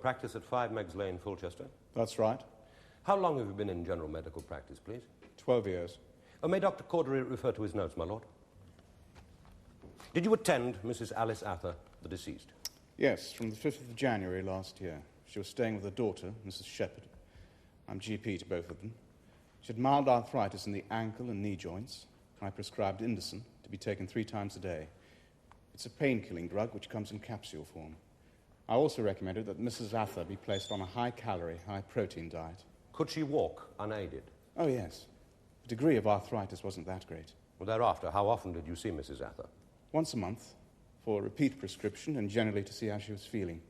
practice at 5 Meggs Lane, Fulchester? That's right. How long have you been in general medical practice, please? 12 years. May Dr. Cordray refer to his notes, my lord? Did you attend Mrs. Alice Atha, the deceased? Yes, from the 5th of January last year. She was staying with her daughter, Mrs. Shepard. I'm GP to both of them. She had mild arthritis in the ankle and knee joints. I prescribed indifferent to be taken 3 times a day. It's a pain-killing drug which comes in capsule form. I also recommended that Mrs. Atha be placed on a high-calorie, high-protein diet. Could she walk unaided? Oh, yes. The degree of arthritis wasn't that great. Well, thereafter, how often did you see Mrs. Atha? Once a month, for a repeat prescription and generally to see how she was feeling.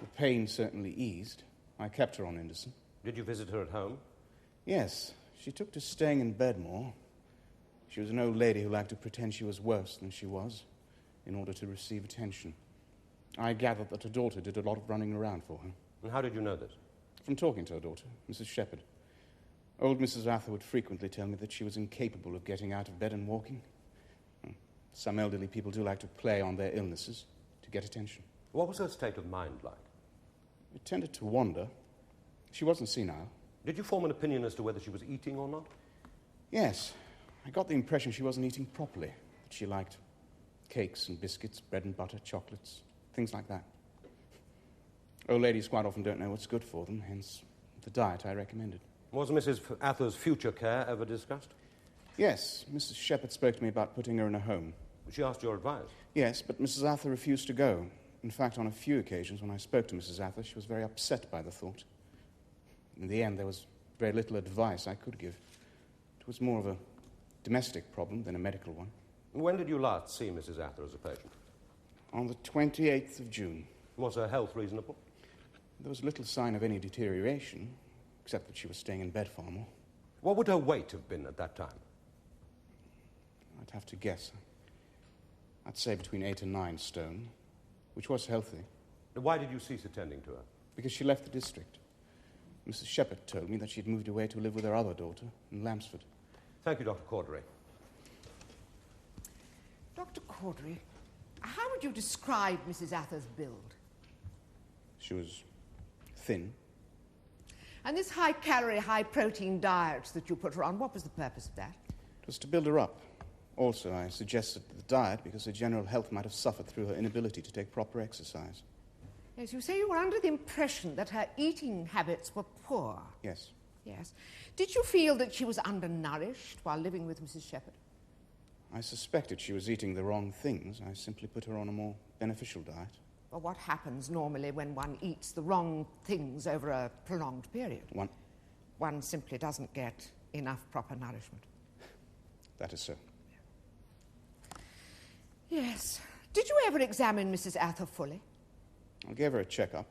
The pain certainly eased. I kept her on indifferent. Did you visit her at home? Yes. She took to staying in bed more. She was an old lady who liked to pretend she was worse than she was in order to receive attention. I gathered that her daughter did a lot of running around for her. And how did you know this? From talking to her daughter, Mrs. Shepard. Old Mrs. Atha would frequently tell me that she was incapable of getting out of bed and walking. Some elderly people do like to play on their illnesses to get attention. What was her state of mind like? It tended to wander. She wasn't senile. Did you form an opinion as to whether she was eating or not? Yes. I got the impression she wasn't eating properly, that she liked cakes and biscuits, bread and butter, chocolates, things like that. Old ladies quite often don't know what's good for them, hence the diet I recommended. Was Mrs. Atha's future care ever discussed? Yes. Mrs. Shepard spoke to me about putting her in a home. She asked your advice? Yes, but Mrs. Atha refused to go. In fact, on a few occasions when I spoke to Mrs. Atha, she was very upset by the thought. In the end, there was very little advice I could give. It was more of a domestic problem than a medical one. When did you last see Mrs. Atha as a patient? On the 28th of June. Was her health reasonable? There was little sign of any deterioration, except that she was staying in bed far more. What would her weight have been at that time? I'd have to guess. I'd say between 8 and 9 stone, which was healthy. Why did you cease attending to her? Because she left the district. Mrs. Shepard told me that she'd moved away to live with her other daughter in Lamsford. Thank you, Dr. Cordray. Dr. Cordray, how would you describe Mrs. Atha's build? She was thin. And this high-calorie, high-protein diet that you put her on, what was the purpose of that? It was to build her up. Also, I suggested the diet because her general health might have suffered through her inability to take proper exercise. Yes, you say you were under the impression that her eating habits were poor. Yes. Yes. Did you feel that she was undernourished while living with Mrs. Shepard? I suspected she was eating the wrong things. I simply put her on a more beneficial diet. Well, what happens normally when one eats the wrong things over a prolonged period? One simply doesn't get enough proper nourishment. That is so. Yes. Did you ever examine Mrs. Atha fully? I gave her a checkup.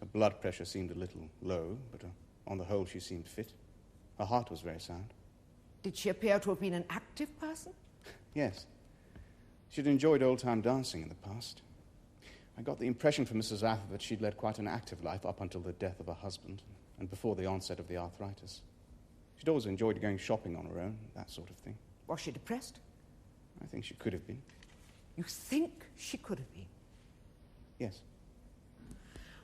Her blood pressure seemed a little low, but on the whole she seemed fit. Her heart was very sound. Did she appear to have been an active person? Yes. She'd enjoyed old-time dancing in the past. I got the impression from Mrs. Atha that she'd led quite an active life up until the death of her husband and before the onset of the arthritis. She'd always enjoyed going shopping on her own, that sort of thing. Was she depressed? I think she could have been. You think she could have been? Yes.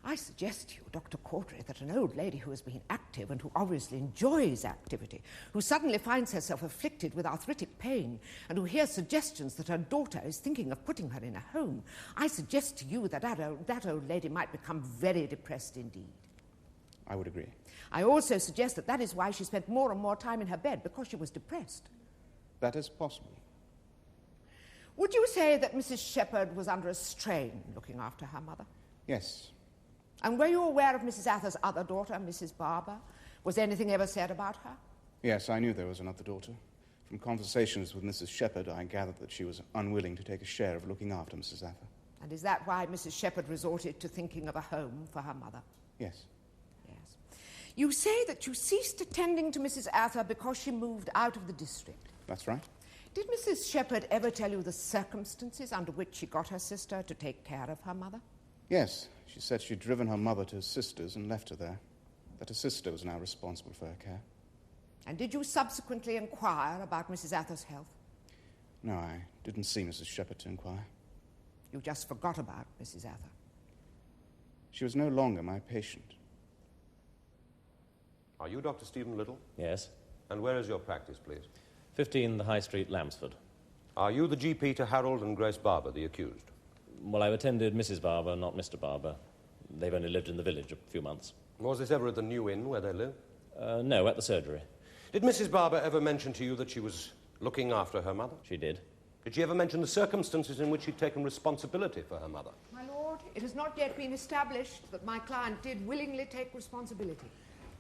I suggest to you, Dr. Cordray, that an old lady who has been active and who obviously enjoys activity, who suddenly finds herself afflicted with arthritic pain, and who hears suggestions that her daughter is thinking of putting her in a home, I suggest to you that that old lady might become very depressed indeed. I would agree. I also suggest that is why she spent more and more time in her bed, because she was depressed. That is possible. Would you say that Mrs. Shepard was under a strain looking after her mother? Yes. And were you aware of Mrs. Atha's other daughter, Mrs. Barber? Was anything ever said about her? Yes, I knew there was another daughter. From conversations with Mrs. Shepard, I gathered that she was unwilling to take a share of looking after Mrs. Atha. And is that why Mrs. Shepard resorted to thinking of a home for her mother? Yes. Yes. You say that you ceased attending to Mrs. Atha because she moved out of the district. That's right. Did Mrs. Shepard ever tell you the circumstances under which she got her sister to take care of her mother? Yes. She said she'd driven her mother to her sister's and left her there. That her sister was now responsible for her care. And did you subsequently inquire about Mrs. Atha's health? No, I didn't see Mrs. Shepard to inquire. You just forgot about Mrs. Atha. She was no longer my patient. Are you Dr. Stephen Little? Yes. And where is your practice, please? 15 the High Street, Lambsford. Are you the GP to Harold and Grace Barber, the accused? Well, I've attended Mrs. Barber, not Mr. Barber. They've only lived in the village a few months. Was this ever at the New Inn where they live? No, at the surgery. Did Mrs. Barber ever mention to you that she was looking after her mother? She did. Did she ever mention the circumstances in which she'd taken responsibility for her mother? My lord, it has not yet been established that my client did willingly take responsibility.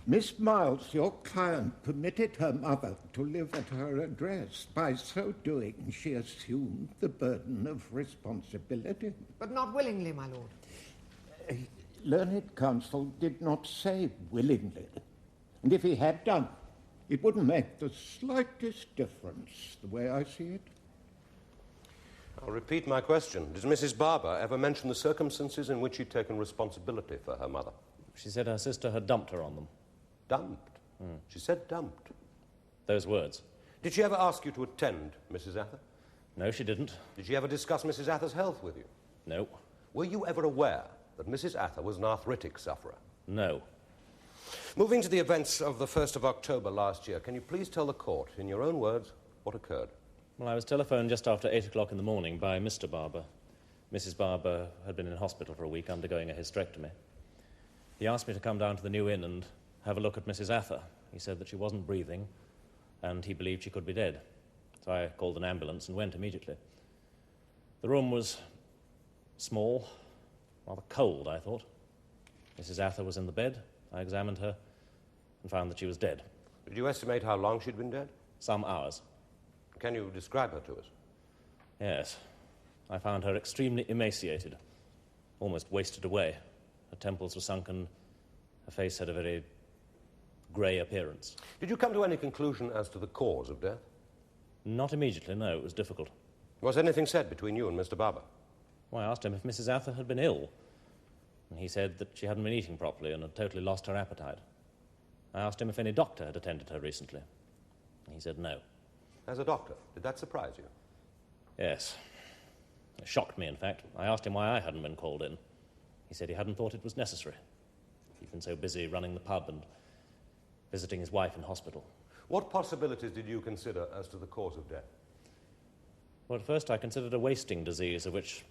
Miss Miles, your client permitted her mother to live at her address. By so doing, she assumed the burden of responsibility. But not willingly, my lord. Learned counsel did not say willingly. And if he had done, it wouldn't make the slightest difference, the way I see it. I'll repeat my question. Did Mrs. Barber ever mention the circumstances in which she'd taken responsibility for her mother? She said her sister had dumped her on them. Dumped? She said dumped. Those words. Did she ever ask you to attend Mrs. Atha? No, she didn't. Did she ever discuss Mrs. Atha's health with you? No. Were you ever aware that Mrs. Atha was an arthritic sufferer? No. Moving to the events of the 1st of October last year, can you please tell the court, in your own words, what occurred? Well, I was telephoned just after 8 o'clock in the morning by Mr. Barber. Mrs. Barber had been in hospital for a week undergoing a hysterectomy. He asked me to come down to the New Inn and have a look at Mrs. Atha. He said that she wasn't breathing and he believed she could be dead. So I called an ambulance and went immediately. The room was small, rather cold, I thought. Mrs. Atha was in the bed. I examined her and found that she was dead. Did you estimate how long she'd been dead? Some hours. Can you describe her to us? Yes. I found her extremely emaciated, almost wasted away. Her temples were sunken. Her face had a very grey appearance. Did you come to any conclusion as to the cause of death? Not immediately, no. It was difficult. Was anything said between you and Mr. Barber? Well, I asked him if Mrs. Atha had been ill, and he said that she hadn't been eating properly and had totally lost her appetite. I asked him if any doctor had attended her recently. He said no. As a doctor, did that surprise you? Yes. It shocked me, in fact. I asked him why I hadn't been called in. He said he hadn't thought it was necessary. He'd been so busy running the pub and visiting his wife in hospital. What possibilities did you consider as to the cause of death? Well, at first I considered a wasting disease, of which,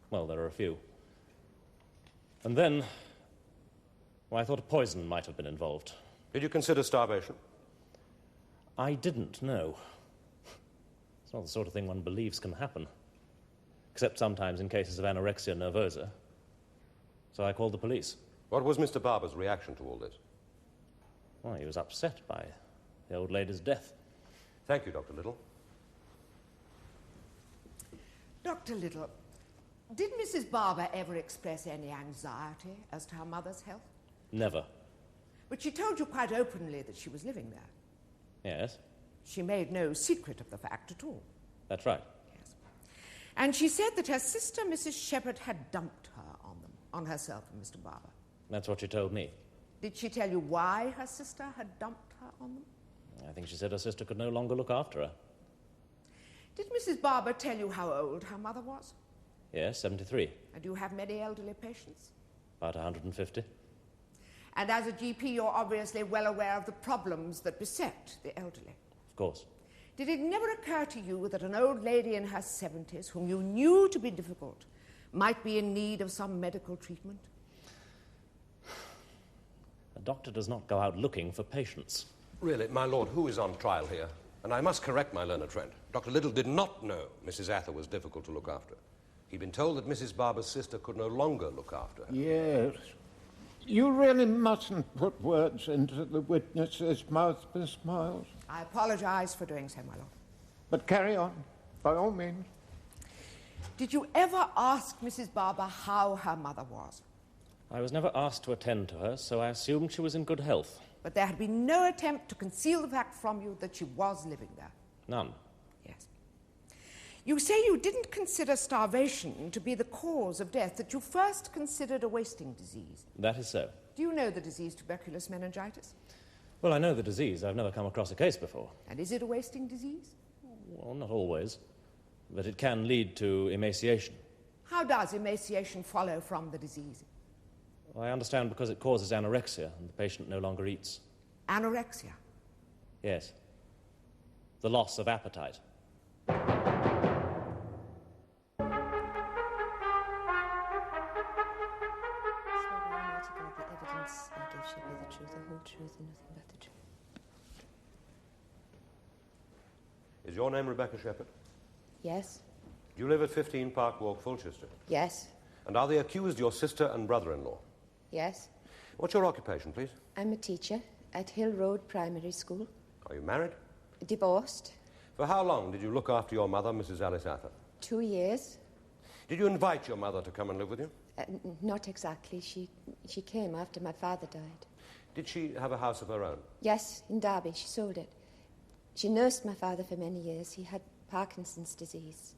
well, there are a few. And then, well, I thought a poison might have been involved. Did you consider starvation? I didn't, no. It's not the sort of thing one believes can happen, except sometimes in cases of anorexia nervosa. So I called the police. What was Mr. Barber's reaction to all this? Well, he was upset by the old lady's death. Thank you, Dr. Little. Dr. Little, did Mrs. Barber ever express any anxiety as to her mother's health? Never. But she told you quite openly that she was living there. Yes, She made no secret of the fact at all. that's right. Yes. And she said that her sister, Mrs. Shepard, had dumped her on herself and Mr. Barber. That's what she told me. Did she tell you why her sister had dumped her on them? I think she said her sister could no longer look after her. Did Mrs. Barber tell you how old her mother was? Yes, 73. And do you have many elderly patients? About 150. And as a GP, you're obviously well aware of the problems that beset the elderly. Of course. Did it never occur to you that an old lady in her 70s, whom you knew to be difficult, might be in need of some medical treatment? A doctor does not go out looking for patients. Really, my lord, who is on trial here? And I must correct my learned friend. Dr. Little did not know Mrs. Atha was difficult to look after. He'd been told that Mrs. Barber's sister could no longer look after her. Yes. You really mustn't put words into the witness's mouth, Miss Miles. I apologize for doing so, my lord. But carry on, by all means. Did you ever ask Mrs. Barber how her mother was? I was never asked to attend to her, so I assumed she was in good health. But there had been no attempt to conceal the fact from you that she was living there? None. Yes. You say you didn't consider starvation to be the cause of death, that you first considered a wasting disease. That is so. Do you know the disease tuberculous meningitis? Well, I know the disease. I've never come across a case before. And is it a wasting disease? Well, not always. But it can lead to emaciation. How does emaciation follow from the disease? I understand because it causes anorexia and the patient no longer eats. Anorexia? Yes. The loss of appetite. Is your name Rebecca Shepard? Yes. Do you live at 15 Park Walk, Fulchester? Yes. And are the accused your sister and brother-in-law? Yes. What's your occupation, please? I'm a teacher at Hill Road Primary School. Are you married? Divorced. For how long did you look after your mother, Mrs. Alice Atha? 2 years. Did you invite your mother to come and live with you? Not exactly. She came after my father died. Did she have a house of her own? Yes, in Derby. She sold it. She nursed my father for many years. He had Parkinson's disease.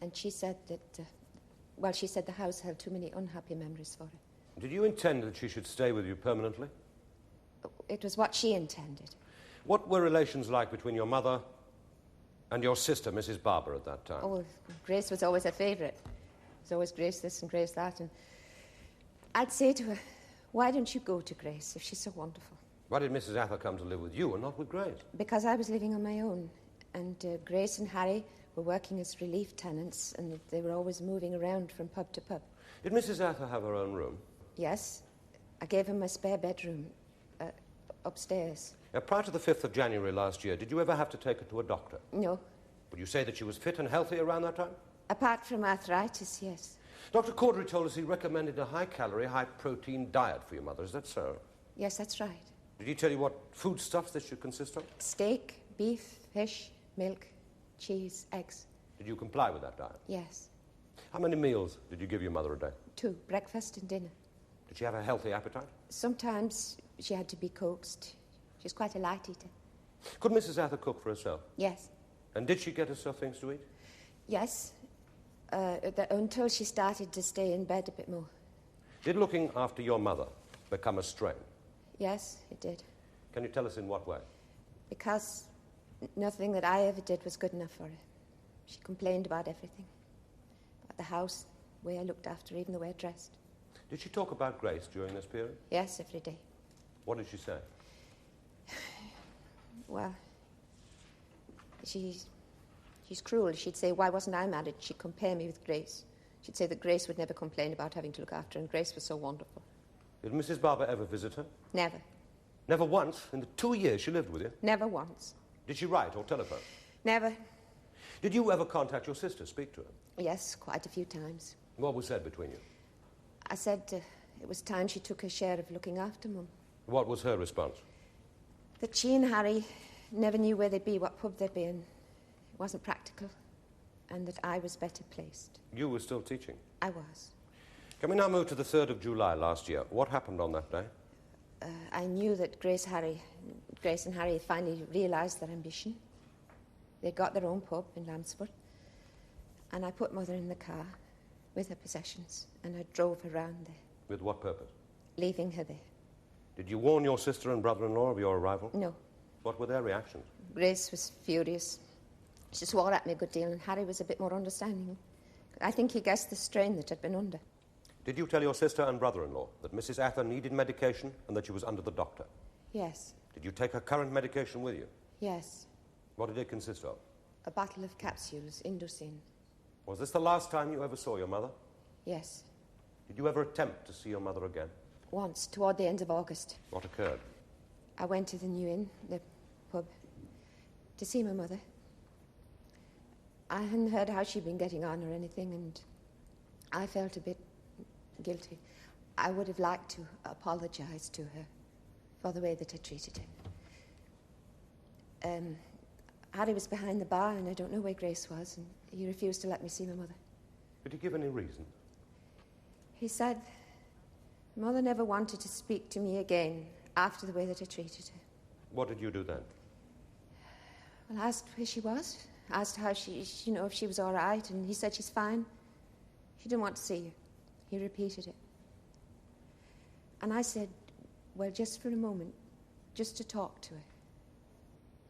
And she said that, she said the house held too many unhappy memories for her. Did you intend that she should stay with you permanently? It was what she intended. What were relations like between your mother and your sister, Mrs. Barber, at that time? Oh, Grace was always a favourite. It was always Grace this and Grace that. And I'd say to her, why don't you go to Grace if she's so wonderful? Why did Mrs. Atha come to live with you and not with Grace? Because I was living on my own. And Grace and Harry were working as relief tenants, and they were always moving around from pub to pub. Did Mrs. Atha have her own room? Yes. I gave him my spare bedroom upstairs. Now, prior to the 5th of January last year, did you ever have to take her to a doctor? No. Would you say that she was fit and healthy around that time? Apart from arthritis, yes. Dr. Cordray told us he recommended a high-calorie, high-protein diet for your mother. Is that so? Yes, that's right. Did he tell you what foodstuffs this should consist of? Steak, beef, fish, milk, cheese, eggs. Did you comply with that diet? Yes. How many meals did you give your mother a day? 2, breakfast and dinner. Did she have a healthy appetite? Sometimes she had to be coaxed. She's quite a light eater. Could Mrs. Atha cook for herself? Yes. And did she get herself things to eat? Yes. Until she started to stay in bed a bit more. Did looking after your mother become a strain? Yes, it did. Can you tell us in what way? Because nothing that I ever did was good enough for her. She complained about everything. About the house, the way I looked after her, even the way I dressed. Did she talk about Grace during this period? Yes, every day. What did she say? Well, she's cruel. She'd say, why wasn't I married? She'd compare me with Grace. She'd say that Grace would never complain about having to look after her, and Grace was so wonderful. Did Mrs. Barber ever visit her? Never. Never once? In the 2 years she lived with you? Never once. Did she write or telephone? Never. Did you ever contact your sister, speak to her? Yes, quite a few times. What was said between you? I said it was time she took her share of looking after Mum. What was her response? That she and Harry never knew where they'd be, what pub they'd be in. It wasn't practical, and that I was better placed. You were still teaching? I was. Can we now move to the 3rd of July last year? What happened on that day? I knew that Grace and Harry finally realised their ambition. They got their own pub in Lansford, and I put Mother in the car with her possessions, and I drove her round there. With what purpose? Leaving her there. Did you warn your sister and brother-in-law of your arrival? No. What were their reactions? Grace was furious. She swore at me a good deal, and Harry was a bit more understanding. I think he guessed the strain that I'd been under. Did you tell your sister and brother-in-law that Mrs. Atha needed medication and that she was under the doctor? Yes. Did you take her current medication with you? Yes. What did it consist of? A bottle of capsules, Indocin. Was this the last time you ever saw your mother? Yes. Did you ever attempt to see your mother again? Once, toward the end of August. What occurred? I went to the New Inn, the pub, to see my mother. I hadn't heard how she'd been getting on or anything, and I felt a bit guilty. I would have liked to apologise to her for the way that I treated him. Harry was behind the bar, and I don't know where Grace was, and he refused to let me see my mother. Did he give any reason? He said Mother never wanted to speak to me again after the way that I treated her. What did you do then? Well, I asked where she was, asked how she, if she was all right, and he said she's fine. She didn't want to see you. He repeated it. And I said, well, just for a moment, just to talk to her.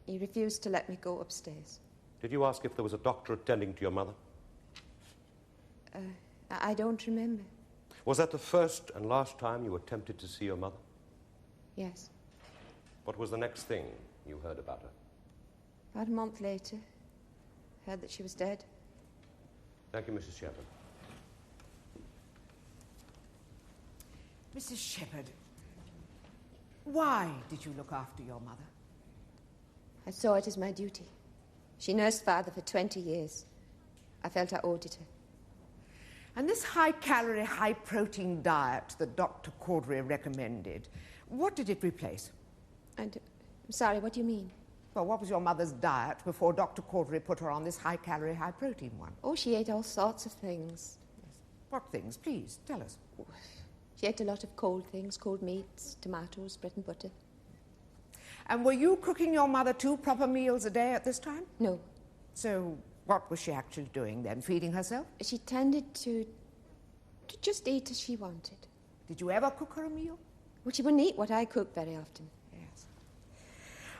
He refused to let me go upstairs. Did you ask if there was a doctor attending to your mother? I don't remember. Was that the first and last time you attempted to see your mother? Yes. What was the next thing you heard about her? About a month later, heard that she was dead. Thank you, Mrs. Shepard. Mrs. Shepard, why did you look after your mother? I saw it as my duty. She nursed Father for 20 years. I felt I owed it her. And this high-calorie, high-protein diet that Dr. Cordray recommended, what did it replace? I'm sorry, what do you mean? Well, what was your mother's diet before Dr. Cordray put her on this high-calorie, high-protein one? Oh, she ate all sorts of things. Yes. What things? Please, tell us. She ate a lot of cold things, cold meats, tomatoes, bread and butter. And were you cooking your mother 2 proper meals a day at this time? No. So what was she actually doing then? Feeding herself? She tended to just eat as she wanted. Did you ever cook her a meal? Well, she wouldn't eat what I cooked very often. Yes.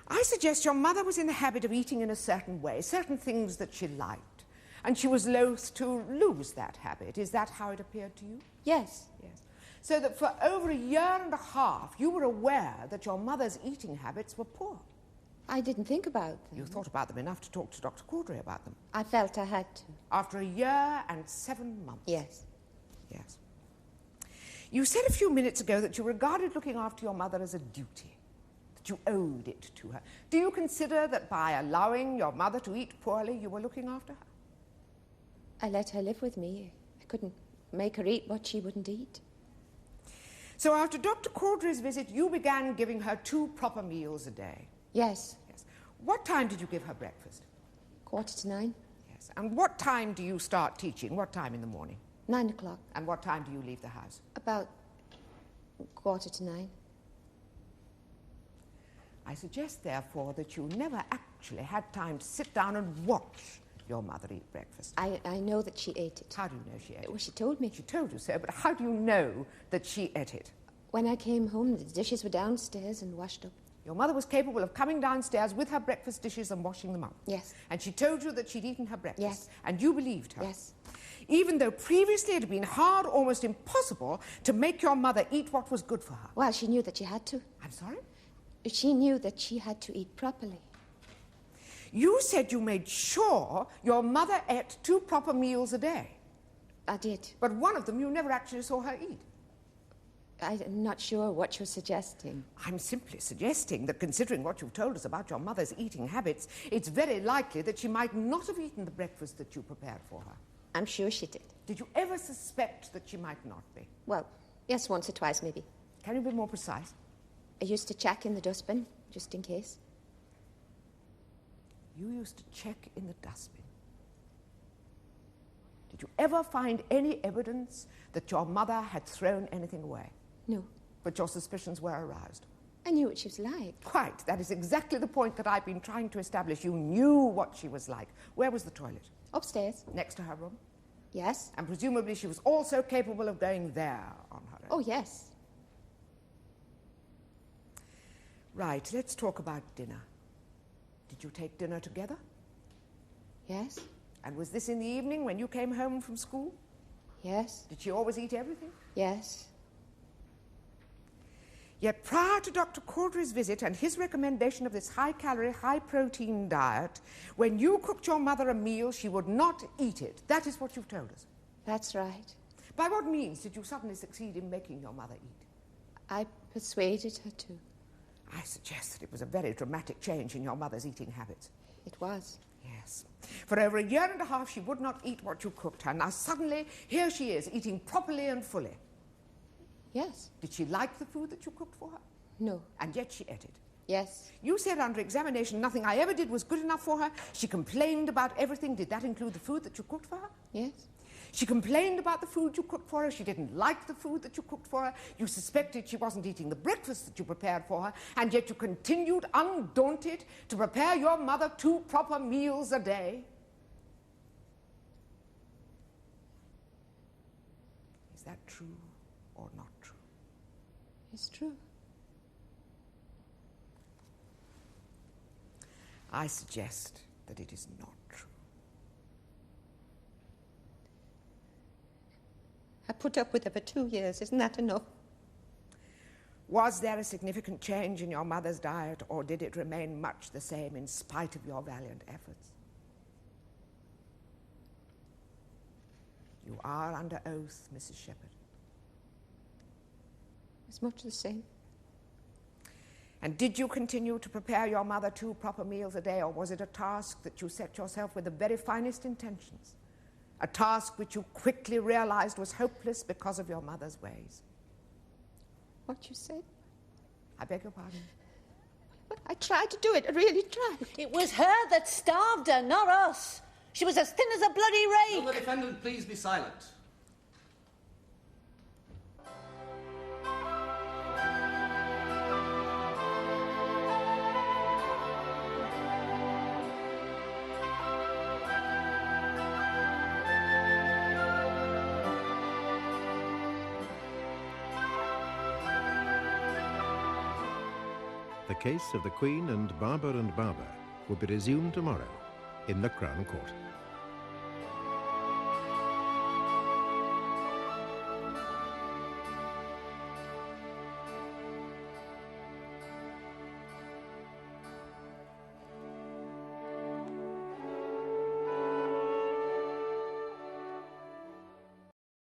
I suggest your mother was in the habit of eating in a certain way, certain things that she liked, and she was loath to lose that habit. Is that how it appeared to you? Yes. Yes. So that for over a year and a half, you were aware that your mother's eating habits were poor. I didn't think about them. You thought about them enough to talk to Dr. Cordray about them. I felt I had to. After a year and 7 months. Yes. Yes. You said a few minutes ago that you regarded looking after your mother as a duty, that you owed it to her. Do you consider that by allowing your mother to eat poorly, you were looking after her? I let her live with me. I couldn't make her eat what she wouldn't eat. So after Dr. Cordray's visit, you began giving her 2 proper meals a day? Yes. Yes. What time did you give her breakfast? 9:15. Yes. And what time do you start teaching? What time in the morning? 9 o'clock. And what time do you leave the house? About 9:15. I suggest, therefore, that you never actually had time to sit down and watch your mother eat breakfast. I know that she ate it. How do you know she ate it? Well, she told me. She told you so, but how do you know that she ate it? When I came home, the dishes were downstairs and washed up. Your mother was capable of coming downstairs with her breakfast dishes and washing them up. Yes. And she told you that she'd eaten her breakfast. Yes. And you believed her. Yes. Even though previously it had been hard, almost impossible, to make your mother eat what was good for her. Well, she knew that she had to. I'm sorry? She knew that she had to eat properly. You said you made sure your mother ate 2 proper meals a day. I did. But one of them you never actually saw her eat. I'm not sure what you're suggesting. I'm simply suggesting that considering what you've told us about your mother's eating habits, it's very likely that she might not have eaten the breakfast that you prepared for her. I'm sure she did. Did you ever suspect that she might not be? Well, yes, once or twice maybe. Can you be more precise? I used to check in the dustbin, just in case. You used to check in the dustbin. Did you ever find any evidence that your mother had thrown anything away? No. But your suspicions were aroused? I knew what she was like. Quite. That is exactly the point that I've been trying to establish. You knew what she was like. Where was the toilet? Upstairs. Next to her room? Yes. And presumably she was also capable of going there on her own. Oh, yes. Right, let's talk about dinner. Did you take dinner together? Yes. And was this in the evening when you came home from school? Yes. Did she always eat everything? Yes. Yet prior to Dr. Cordray's visit and his recommendation of this high-calorie, high-protein diet, when you cooked your mother a meal, she would not eat it. That is what you've told us. That's right. By what means did you suddenly succeed in making your mother eat? I persuaded her to. I suggest that it was a very dramatic change in your mother's eating habits. It was. Yes. For over a year and a half, she would not eat what you cooked her. Now suddenly, here she is, eating properly and fully. Yes. Did she like the food that you cooked for her? No. And yet she ate it. Yes. You said under examination nothing I ever did was good enough for her. She complained about everything. Did that include the food that you cooked for her? Yes. She complained about the food you cooked for her. She didn't like the food that you cooked for her. You suspected she wasn't eating the breakfast that you prepared for her, and yet you continued, undaunted, to prepare your mother 2 proper meals a day. Is that true or not true? It's true. I suggest that it is not true. I put up with her for 2 years. Isn't that enough? Was there a significant change in your mother's diet, or did it remain much the same in spite of your valiant efforts? You are under oath, Mrs. Shepard. It's much the same. And did you continue to prepare your mother 2 proper meals a day, or was it a task that you set yourself with the very finest intentions? A task which you quickly realized was hopeless because of your mother's ways? What you said? I beg your pardon? I tried to do it. I really tried. It was her that starved her, not us. She was as thin as a bloody rake. Will the defendant please be silent? The case of the Queen and Barber will be resumed tomorrow in the Crown Court.